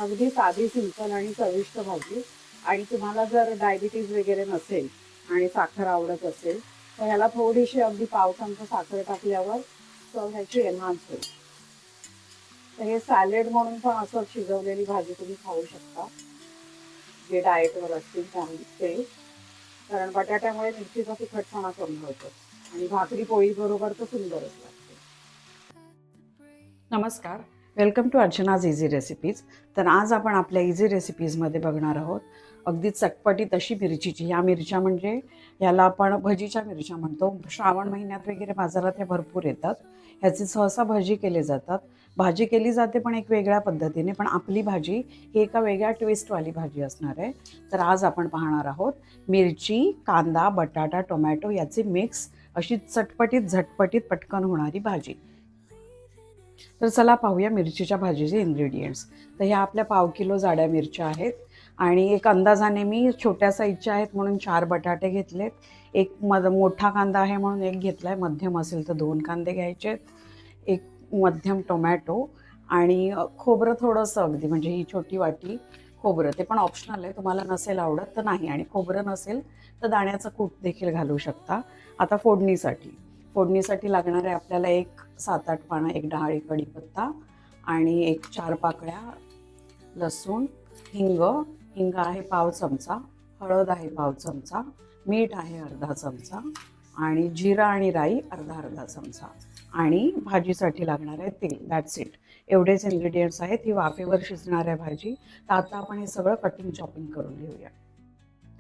अगदी साधी सिंपल आणि चविष्ट भाजी. आणि तुम्हाला जर डायबिटीज वगैरे नसेल आणि साखर आवडत असेल तर ह्याला थोडीशी अगदी पाव चमचा साखर टाकल्यावर चव ह्याची एनहान्स होईल. तर हे सॅलेड म्हणून पण असं शिजवलेली भाजी तुम्ही खाऊ शकता जे डाएटवर असतील ते. कारण बटाट्यामुळे मिरचीचा तिखटपणा कमी होतो आणि भाकरी पोळी बरोबर तर सुंदरच लागते. नमस्कार, वेलकम टू अर्चनाज इझी रेसिपीज. तर आज आपण आपल्या इझी रेसिपीजमध्ये बघणार आहोत अगदी चटपटीत अशी मिरचीची. ह्या मिरच्या म्हणजे ह्याला आपण भजीच्या मिरच्या म्हणतो. श्रावण महिन्यात वगैरे बाजारात ह्या भरपूर येतात. ह्याची सहसा भजी केले जातात. भाजी केली जाते पण एक वेगळ्या पद्धतीने. पण आपली भाजी ही एका वेगळ्या ट्विस्टवाली भाजी असणार आहे. तर आज आपण पाहणार आहोत मिरची, कांदा, बटाटा, टोमॅटो याची मिक्स अशी चटपटीत झटपटीत पटकन होणारी भाजी. तर चला पाहूया मिरचीच्या भाजीचे इन्ग्रेडियंट्स. तर ह्या आपल्या पाव किलो जाड्या मिरच्या आहेत आणि एक अंदाजाने मी छोट्या साईजच्या आहेत म्हणून 4 बटाटे घेतलेत. एक मोठा कांदा आहे म्हणून एक घेतला आहे. मध्यम असेल तर 2 कांदे घ्यायचे आहेत. एक मध्यम टोमॅटो आणि खोबरं थोडंसं अगदी म्हणजे ही छोटी वाटी खोबरं. ते पण ऑप्शनल आहे, तुम्हाला नसेल आवडत तर नाही. आणि खोबरं नसेल तर दाण्याचं कूट देखील घालू शकता. आता फोडणीसाठी लागणार आहे आपल्याला एक 7-8 पानं, एक डहाळी कढीपत्ता आणि एक 4 पाकळ्या लसूण, हिंग आहे पाव चमचा, हळद आहे पाव चमचा, मीठ आहे अर्धा चमचा आणि जिरा आणि राई अर्धा चमचा. आणि भाजीसाठी लागणार आहे तेल. That's it. एवढेच इन्ग्रेडियंट्स आहेत. ही वाफेवर शिजणार आहे भाजी. तर आता आपण हे सगळं कटिंग चॉपिंग करून घेऊया.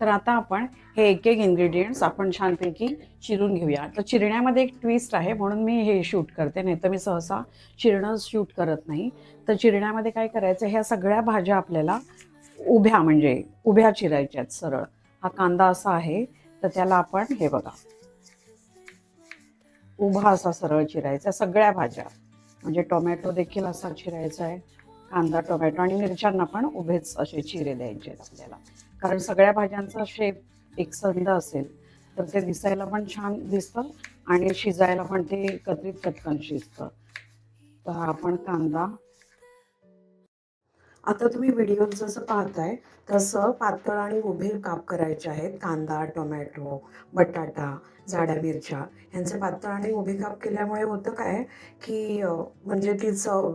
तर आता आपण हे एक इन्ग्रेडियंट्स आपण छानपैकी चिरून घेऊया. तर चिरण्यामध्ये एक ट्विस्ट आहे म्हणून मी हे शूट करते, नाही तर मी सहसा चिरणं शूट करत नाही. तर चिरण्यामध्ये काय करायचं, ह्या सगळ्या भाज्या आपल्याला उभ्या चिरायच्या आहेत सरळ. हा कांदा असा आहे तर त्याला आपण हे बघा उभा असा सरळ चिरायचा सगळ्या भाज्या. म्हणजे टोमॅटो देखील असा चिरायचा आहे. कांदा, टोमॅटो आणि मिरच्यांना पण उभेच असे चिरे द्यायचे आहेत आपल्याला. कारण सगळ्या भाज्यांचा शेप एकसंध असेल तर ते दिसायला पण छान दिसतं आणि शिजायला पण ते एकत्रित चटकन शिजतं. तर आपण कांदा, आता तुम्ही व्हिडिओ जसं पाहताय तसं पातळ आणि उभे काप करायचे आहेत. कांदा, टोमॅटो, बटाटा, जाड्या मिरच्या ह्यांचे पातळ आणि उभे काप केल्यामुळे होतं काय की म्हणजे ती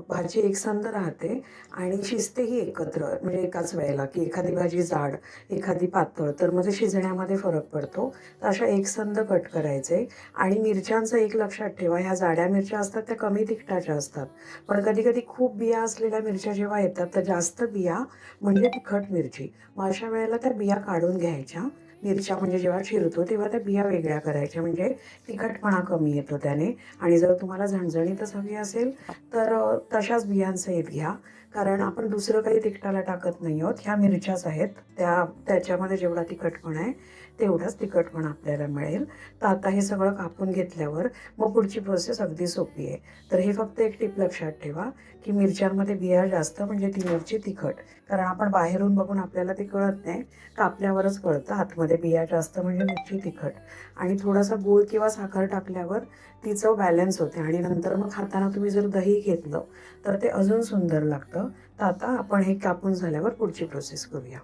भाजी एकसंध राहते आणि शिजतेही एकत्र म्हणजे एकाच वेळेला. की एखादी भाजी जाड एखादी पातळ तर मग शिजण्यामध्ये फरक पडतो. तर अशा एकसंध कट करायचे. आणि मिरच्यांचं एक लक्षात ठेवा, ह्या जाड्या मिरच्या असतात त्या कमी तिखटाच्या असतात. पण कधी कधी खूप बिया असलेल्या मिरच्या जेव्हा येतात तर जास्त बिया म्हणजे तिखट मिरची. मग अशा वेळेला त्या बिया काढून घ्यायच्या. मिरच्या म्हणजे जेव्हा चिरतो तेव्हा त्या बिया वेगळ्या करायच्या म्हणजे तिखटपणा कमी येतो त्याने. आणि जर तुम्हाला झणझणीतच हवी असेल तर तशाच बियांसहित घ्या. कारण आपण दुसरं काही तिखटाला टाकत नाही आहोत. ह्या मिरच्याच आहेत त्याच्यामध्ये जेवढा तिखटपणा आहे तेवढाच तिखटपणा आपल्याला मिळेल. तर आता हे सगळं कापून घेतल्यावर मग पुढची प्रोसेस अगदी सोपी आहे. तर हे फक्त एक टिप लक्षात ठेवा की मिरच्यांमध्ये बिया जास्त म्हणजे ती मिरची तिखट. कारण आपण बाहेरून बघून आपल्याला ते कळत नाही, कापल्यावरच कळतं आतमध्ये बिया जास्त म्हणजे मिरची तिखट. आणि थोडासा गूळ किंवा साखर टाकल्यावर ती चव बॅलन्स होते. आणि नंतर मग खाताना तुम्ही जर दही घेतलं तर ते अजून सुंदर लागतं. तर आता आपण हे कापून झाल्यावर पुढची प्रोसेस करूया.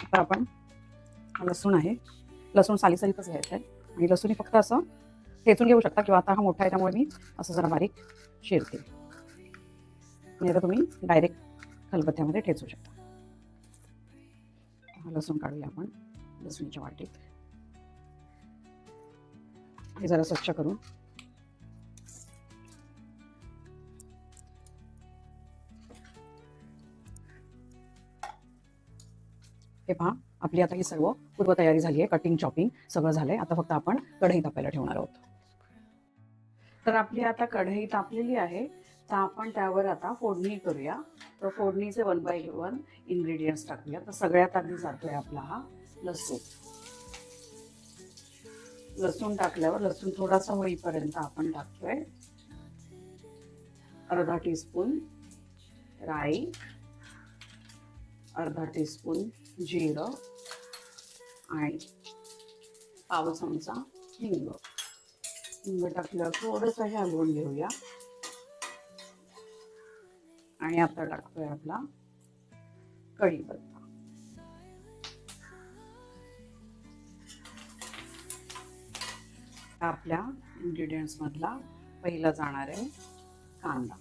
आता आपण लसूण आहे, लसूण सालीसहितच घ्यायचं आहे. आणि लसूण फक्त असं ठेचून घेऊ शकता किंवा आता हा मोठा आहे त्यामुळे मी असं जरा बारीक चिरते. नाही तर तुम्ही डायरेक्ट खलबत्त्यामध्ये ठेचू शकता. हा लसूण काढूया आपण लसूणीच्या वाटीत. हे जरा स्वच्छ करून हे पहा, आपली आता ही सर्व पूर्वतयारी झाली आहे. कटिंग चॉपिंग सगळं झालंय. आता फक्त आपण कढई तापायला ठेवणार आहोत. तर आपली आता कढई तापलेली आहे. तर आपण त्यावर आता फोडणी करूया. तर फोडणीचे 1 बाय 1 इन्ग्रेडियंट्स टाकूया. तर सगळ्यात आधी जातोय आपला हा लसूण. लसूण टाकल्यावर लसूण थोडासा होईपर्यंत आपण टाकतोय अर्धा टीस्पून राई, अर्धा टीस्पून जिरं, आणि पाव चमचा हिंग. हिंग टाकल्यावर थोडंसं हे हलवून घेऊया. आणि आता टाकतोय आपला कढीपत्ता. आपल्या इंग्रेडियंट्स मधला पहिला जाणार आहे कांदा.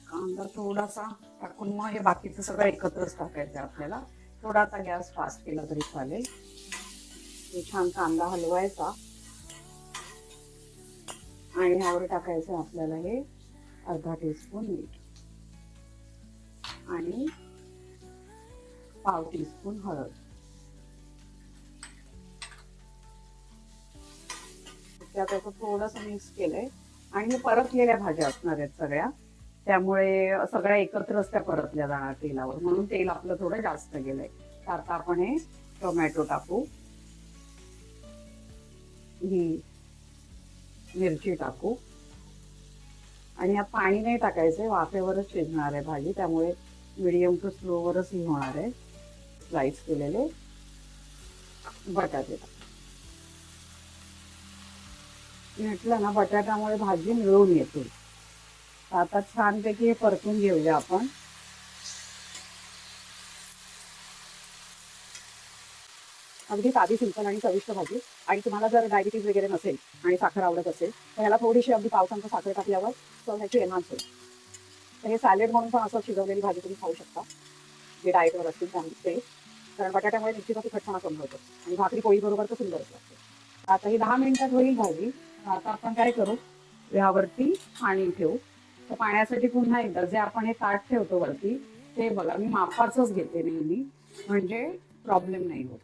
कांदा थोडासा टाकून मग हे बाकीचं सगळं एकत्रच टाकायचं आपल्याला. थोडा आता गॅस फास्ट केला तरी चालेल. हे छान कांदा हलवायचा आणि ह्यावर टाकायचं आपल्याला हे अर्धा टीस्पून मीठ आणि पाव टीस्पून हळद. त्यात असं थोडंसं मिक्स केलंय आणि हे परतलेल्या भाज्या असणार आहेत सगळ्या, त्यामुळे सगळ्या एकत्रच त्या परतल्या जाणार तेलावर, म्हणून तेल आपलं थोडं जास्त गेलंय. तर आता आपण हे टोमॅटो टाकू, ही मिरची टाकू आणि यात पाणी नाही टाकायचंय, वाफेवरच शिजणार आहे भाजी, त्यामुळे मीडियम टू स्लोवरच ही होणार आहे. स्लाइस केलेले बटाटे टाकू. म्हटलं ना बटाट्यामुळे भाजी मिळून येते. आता छानपैकी हे परतून घेऊया आपण. अगदी साधी सिंपल आणि चविष्ट भाजी. आणि तुम्हाला जर डायबिटीज वगैरे नसेल आणि साखर आवडत असेल तर ह्याला थोडीशी अगदी पाव चमचा साखर टाकल्यावर तर ह्याची एनहान्स होईल. तर हे सॅलेड म्हणून पण असं शिजवलेली भाजी तुम्ही खाऊ शकता जे डाएटवर असतील त्यांचे, कारण बटाट्यामुळे मिरचीचा तिखटपणा कमी होतो आणि भाकरी पोळी बरोबर तर सुंदरच लागते. आता ही 10 मिनिटात होईल भाजी. आता आपण काय करू, यावरती पाणी ठेवू. तर पाण्यासाठी पुन्हा एकदा जे आपण हे ताट ठेवतो वरती ते बघा, मी मापाचंच घेते नेहमी, म्हणजे प्रॉब्लेम नाही होत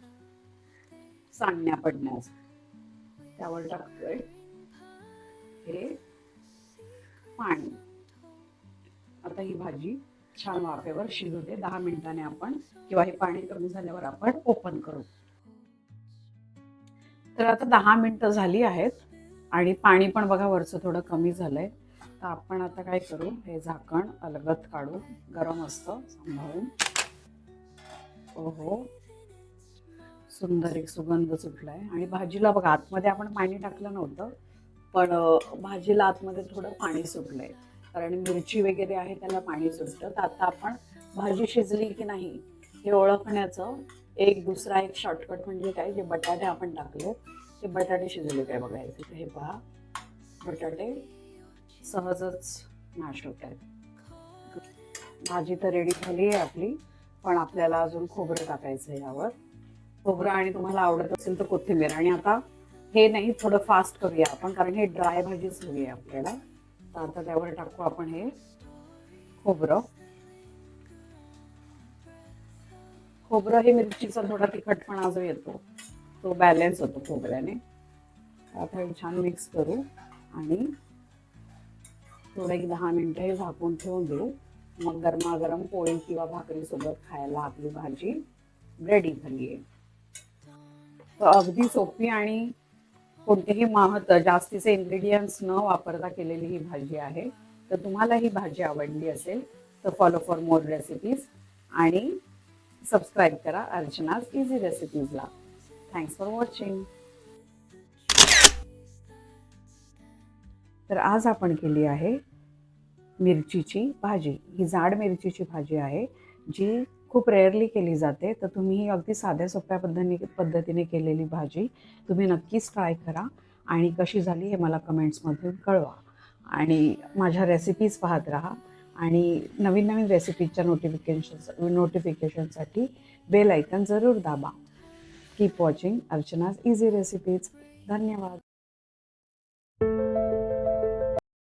सांडण्या पडण्यास. त्यावर टाकतोय हे पाणी. आता ही भाजी छान वाफेवर शिजू दे. 10 मिनिटाने आपण किंवा हे पाणी कमी झाल्यावर आपण ओपन करू. तर आता 10 मिनिटं झाली आहेत आणि पाणी पण बघा वरचं थोडं कमी झालंय. तर आपण आता काय करू, हे झाकण अलगद काढू. गरम असतं, सांभाळून. ओहो, सुंदर एक सुगंध सुटलाय. आणि भाजीला बघा आतमध्ये आपण पाणी टाकलं नव्हतं, पण भाजीला आतमध्ये थोडं पाणी सुटलंय, कारण मिरची वगैरे आहे त्याला पाणी सुटतं. तर आता आपण भाजी शिजली की नाही हे ओळखण्याचं एक दुसरा एक शॉर्टकट म्हणजे काय, जे बटाटे आपण टाकले ते बटाटे शिजले काय बघायचे. तर हे पहा, बटाटे सहजच मॅश होत आहेत. भाजी तर रेडी झाली आहे आपली, पण आपल्याला अजून खोबरं टाकायचं आहे यावर. खोबरं आणि तुम्हाला आवडत असेल तर कोथिंबीर. आणि आता हे नाही, थोडं फास्ट करूया आपण, कारण हे ड्राय भाजीच हवी आहे आपल्याला. तर आता त्यावर टाकू आपण हे खोबरं. खोबरं हे मिरचीचा थोडा तिखटपणा जो येतो तो बॅलन्स होतो खोबऱ्याने. आता हे छान मिक्स करू आणि थोडं एक 10 मिनिटं हे झाकून ठेवून देऊ. मग गरमागरम पोळी किंवा भाकरीसोबत खायला आपली भाजी रेडी झाली आहे. तर अगदी सोपी आणि कोणतेही जास्तीचे इन्ग्रेडियंट्स न वापरता केलेली ही भाजी आहे. तर तुम्हाला ही भाजी आवडली असेल तर फॉलो फॉर मोर रेसिपीज आणि सबस्क्राईब करा अर्चनाज इझी रेसिपीजला. Thanks for watching. तर आज आपण केली आहे मिरचीची भाजी. ही जाड मिरचीची भाजी आहे जी खूप रेअरली केली जाते. तर तुम्ही ही अगदी साध्या सोप्या पद्धतीने केलेली भाजी तुम्ही नक्कीच ट्राय करा आणि कशी झाली हे मला कमेंट्समधून कळवा. आणि माझ्या रेसिपीज पाहत राहा आणि नवीन नवीन रेसिपीजच्या नोटिफिकेशनसाठी बेल आयकन जरूर दाबा. Keep watching Archana's easy recipes. धन्यवाद.